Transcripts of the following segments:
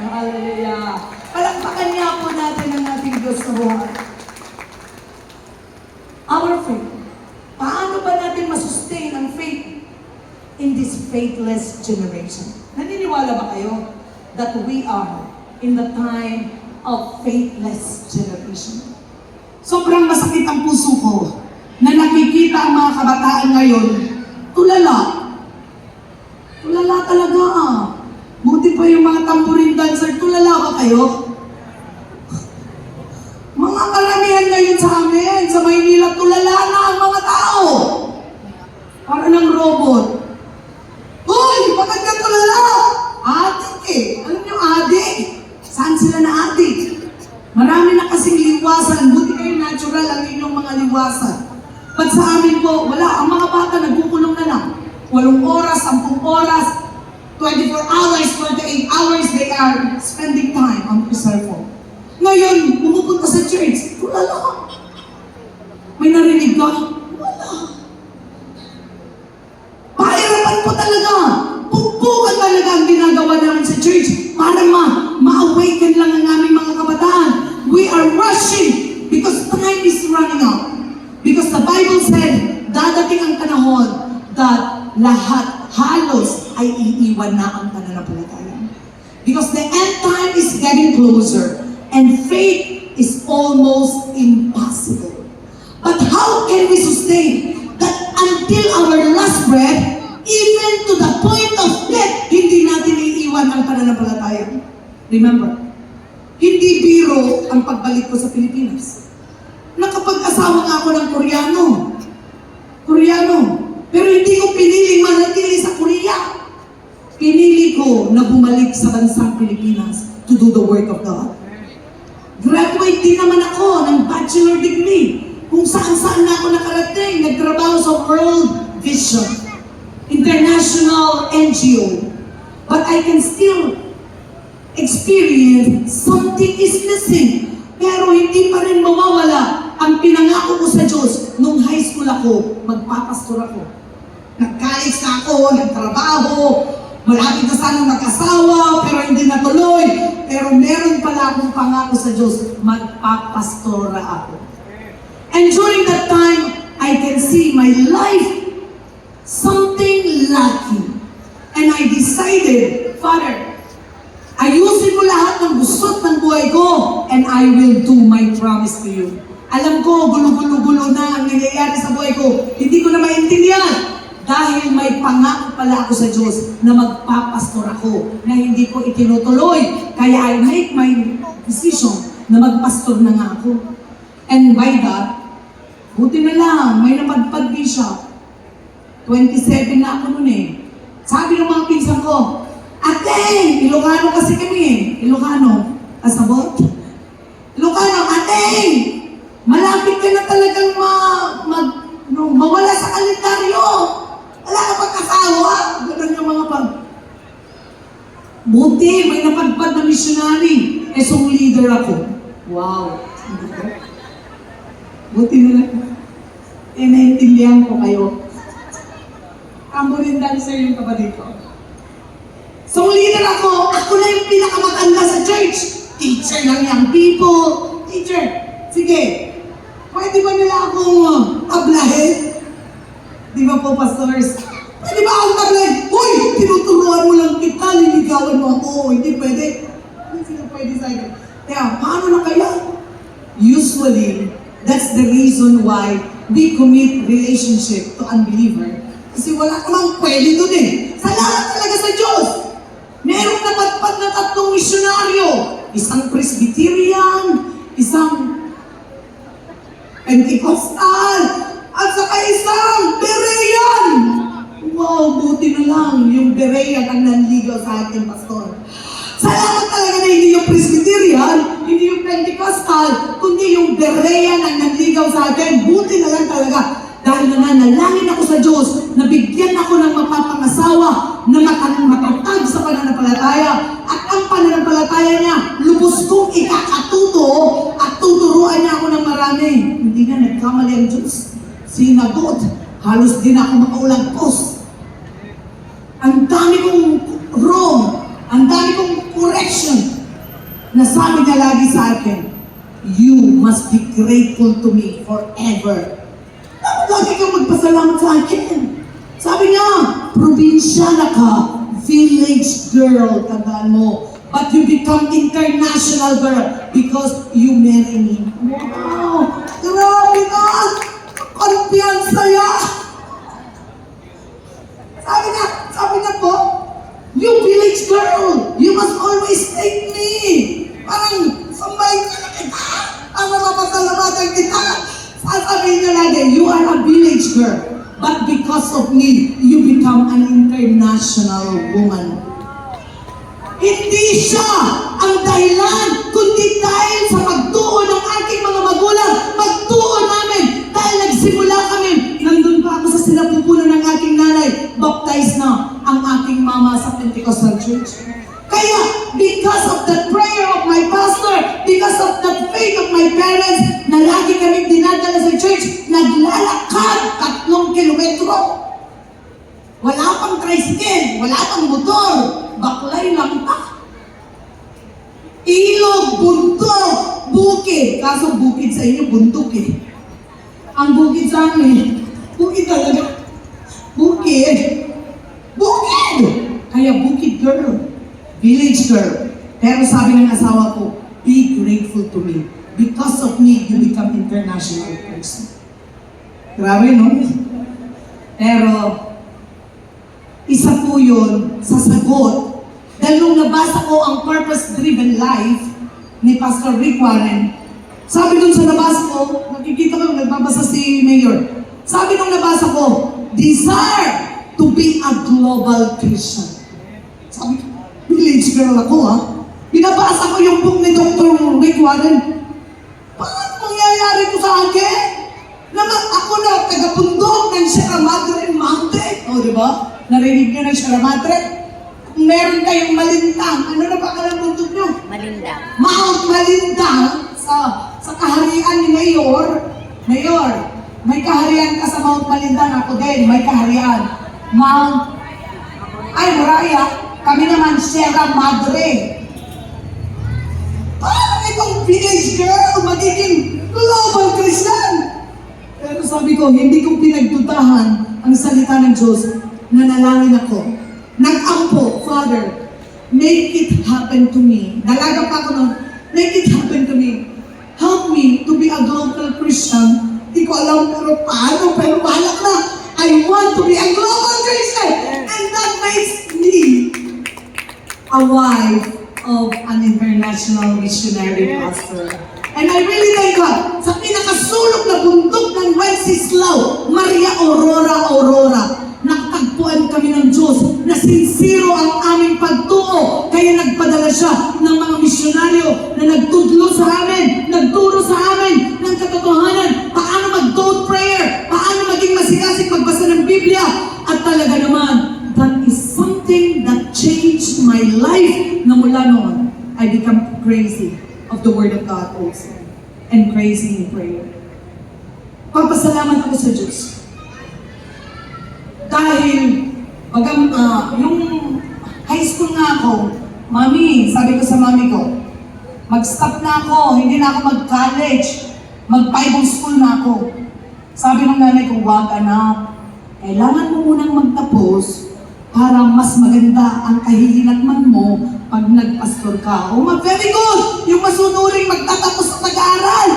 Hallelujah. Palakpakan niya po natin ang ating Diyos na buhay. Our faith. Paano ba natin masustain ang faith in this faithless generation? Naniniwala ba kayo that we are in the time of faithless generation? Sobrang masakit ang puso ko na nakikita ang mga kabataan ngayon, tulala. Tulala talaga ah. Buti pa yung mga tambourine dancer, tulala ba kayo? Mga karamihan ngayon sa amin, sa Maynila, tulala na ang mga tao. Para ng robot. Hoy, bakit ka tulala? Adik eh. Alam niyo, adik. Saan sila na adik? Marami na kasing liwasan. Buti kayo natural ang inyong mga liwasan. But sa amin po, wala. Ang mga bata nagkukulong na lang. 8 oras, 10 oras, 24 hours, 28 hours, they are spending time on the cellphone. Ngayon, pumupunta sa church, tulala. May narinig ka? Wala. Pahirapan po talaga. Pugpukan talaga ang ginagawa namin sa church para ma-awaken lang ang aming mga kabataan. We are rushing because time is running out. Because the Bible said, dadating ang panahon that lahat halos ay iiwan na ang pananampalataya. Because the end time is getting closer and faith is almost impossible. But how can we sustain that until our last breath, even to the point of death, hindi natin iiwan ang pananampalataya? Remember, hindi biro ang pagbalik ko sa Pilipinas. Nakapag-asawa nga ako ng Koreano. Pero hindi ko piniling manatili sa Korea. Pinili ko na bumalik sa bansang Pilipinas to do the work of God. Graduate din naman ako ng bachelor degree. Kung saan-saan na ako nakarating, nagtrabaho sa World Vision, international NGO. But I can still experience something is missing. Pero hindi pa rin mawawala ang pinangako ko sa Diyos. Nung high school ako, magpapastor ako. Nag-college na ako, nagtrabaho, malapit na sanang mag-asawa, pero hindi natuloy. Pero meron pala akong pangako sa Diyos, magpapastora ako. And during that time, I can see my life something lacking. And I decided, Father, ayusin mo lahat ng gusot ng buhay ko, and I will do my promise to you. Alam ko, gulo-gulo-gulo na ang nangyayari sa buhay ko. Hindi ko na maintindihan. Dahil may pangako pala ako sa Diyos na magpapastor ako, na hindi ko itinutuloy. Kaya I make my decision na magpastor na nga ako. And by that, buti na lang, may napadpad bishop. 27 na ako nun eh. Sabi ng mga pinsan ko, Ate, Ilocano kasi kami eh. Ilocano, kasabot. Ilocano, Ate, malapit ka na talagang mawala sa kalendaryo. Wala ka pag-asawa. Ganun yung mga Buti, may napadpad na missionary. Song leader ako. Wow. Buti na lang. Naintindihan ko kayo. Tambourine dancer yung kapatid ko. Song leader ako. Ako na yung pinakamaganda sa church. Teacher ng young people. Teacher, sige. Pwede ba nila akong ablahin? Di ba po, pastors? Pwede ba akong ablahin? Uy, tinuturuan mo lang kita, liligawan mo ako. Hindi pwede. Hindi sila pwede sa akin. Kaya, paano na kaya? Usually, that's the reason why we commit relationship to unbeliever. Kasi wala namang pwede doon eh. Salamat talaga sa Diyos. Merong napatpat na 3 misyonaryo. Isang Presbyterian, isang Pentecostal, at saka isang Berean. Wow, buti na lang yung Berean ang nanligaw sa ating pastor. Salamat talaga na hindi yung Presbyterian, hindi yung Pentecostal, kundi yung Berean ang nanligaw sa atin. Buti na lang talaga. Dahil nananalangin ako sa Diyos na bigyan ako ng mapapangasawa na matatag sa pananampalataya. At ang pananampalataya niya, lubos kong ikakatuto at tuturuan niya ako ng marami. Hindi na nagkamali ang Diyos. Sinagot, halos din ako makaulagpos. Ang dami kong wrong, ang dami kong correction. na sabi niya lagi sa akin, you must be grateful to me forever. Dapat lagi kang magpasalamat sa akin. Sabi niya, probinsyana ka, village girl, tandaan mo. But you become international girl because you marry me. Wow! Grabe na! Kumpiyansa yan! Sabi niya po, you village girl, you must always take me. Parang, sambahin ka na kita. Para mapasalamatan kita. Sasabihin niya lagi, you are a village girl. But because of me, you become an international woman. Hindi siya ang dahilan, kundi dahil sa pagtuo ng aking mga magulang, pagtuo namin, dahil nagsimula kami, nandun pa ako sa sinapupunan ng aking nanay, baptized na ang aking mama sa Pentecostal Church. Kaya, because of the prayer of my pastor, because of the faith of my parents, na lagi kaming dinadala sa church, naglalakad 3 kilometro. Wala pang tricycle, wala pang motor, baklay lang ta. Ilog, bundok, bukid. Kaso bukid sa inyo, bundok eh. Ang bukid sa amin, bukid talaga. Bukid. Bukid! Kaya bukid girl. Village girl. Pero sabi ng asawa ko, be grateful to me. Because of me, you become international person. Grabe, no? Pero, isa po yun sa sagot. Dahil nung nabasa ko ang Purpose-Driven Life ni Pastor Rick Warren, sabi nung sa nabasa ko, nakikita ko yung nagbabasa si Mayor, sabi nung nabasa ko, desire to be a global Christian. Sabi ko, village girl ako ha. Binabasa ko yung book ni Dr. Rick Warren. Paano mangyayari ko sa akin? Naman ako na taga-bundok ng Sierra Madre Mountain. O, di ba? Narinig niyo ng Sierra Madre? Kung meron kayong Malintang, ano na ba alam bundok niyo? Malindang. Mount Malintang sa kaharian ni Mayor. Mayor, may kaharian ka sa Mount Malintang. Ako din, may kaharian. Moraya. Kami naman, Sierra Madre. Paano itong village girl magiging global Christian? Pero sabi ko, hindi ko pinagdutahan ang salita ng Diyos. Nanalangin ako. Nag-ampo, Father, make it happen to me. Dalaga pa ako nun, make it happen to me. Help me to be a global Christian. Hindi ko alam pero paano, pero bahala na. I want to be a global Christian. And that makes me a wife of an international missionary pastor. And I really thank God, sa pinakasulok na bundok ng Wenceslao, Maria Aurora, nakatagpuan kami ng Diyos na sincero ang aming pagtuo. Kaya nagpadala siya ng mga misyonaryo na nagtudlo sa amin, nagturo sa amin ng katotohanan, paano mag-don't prayer, paano maging masigasig magbasa ng Biblia. At talaga naman, that is something that changed my life na mula noon, I become crazy of the Word of God also. And crazy in prayer. Pagpasalamat ako sa Diyos. Dahil, yung high school nga ako, Mami, sabi ko sa mami ko, mag-stop na ako, hindi na ako mag-college, mag-Bible school na ako. Sabi ng nanay ko, wag anak, kailangan mo munang magtapos para mas maganda ang kahihinatnan mo pag nagpastor ka. Very good! Yung masunuring magtatapos sa pag-aaral.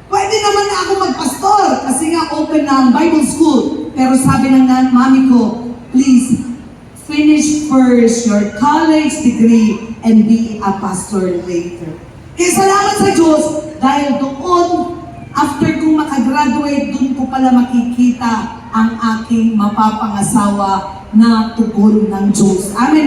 Pwede naman na ako magpastor kasi nga open na ang Bible school. Pero sabi ng mami ko, please, finish first your college degree and be a pastor later. Kaya salamat sa Diyos dahil doon, after kong makagraduate, doon ko pala makikita ang aking mapapangasawa na tugon ng Diyos. Amen.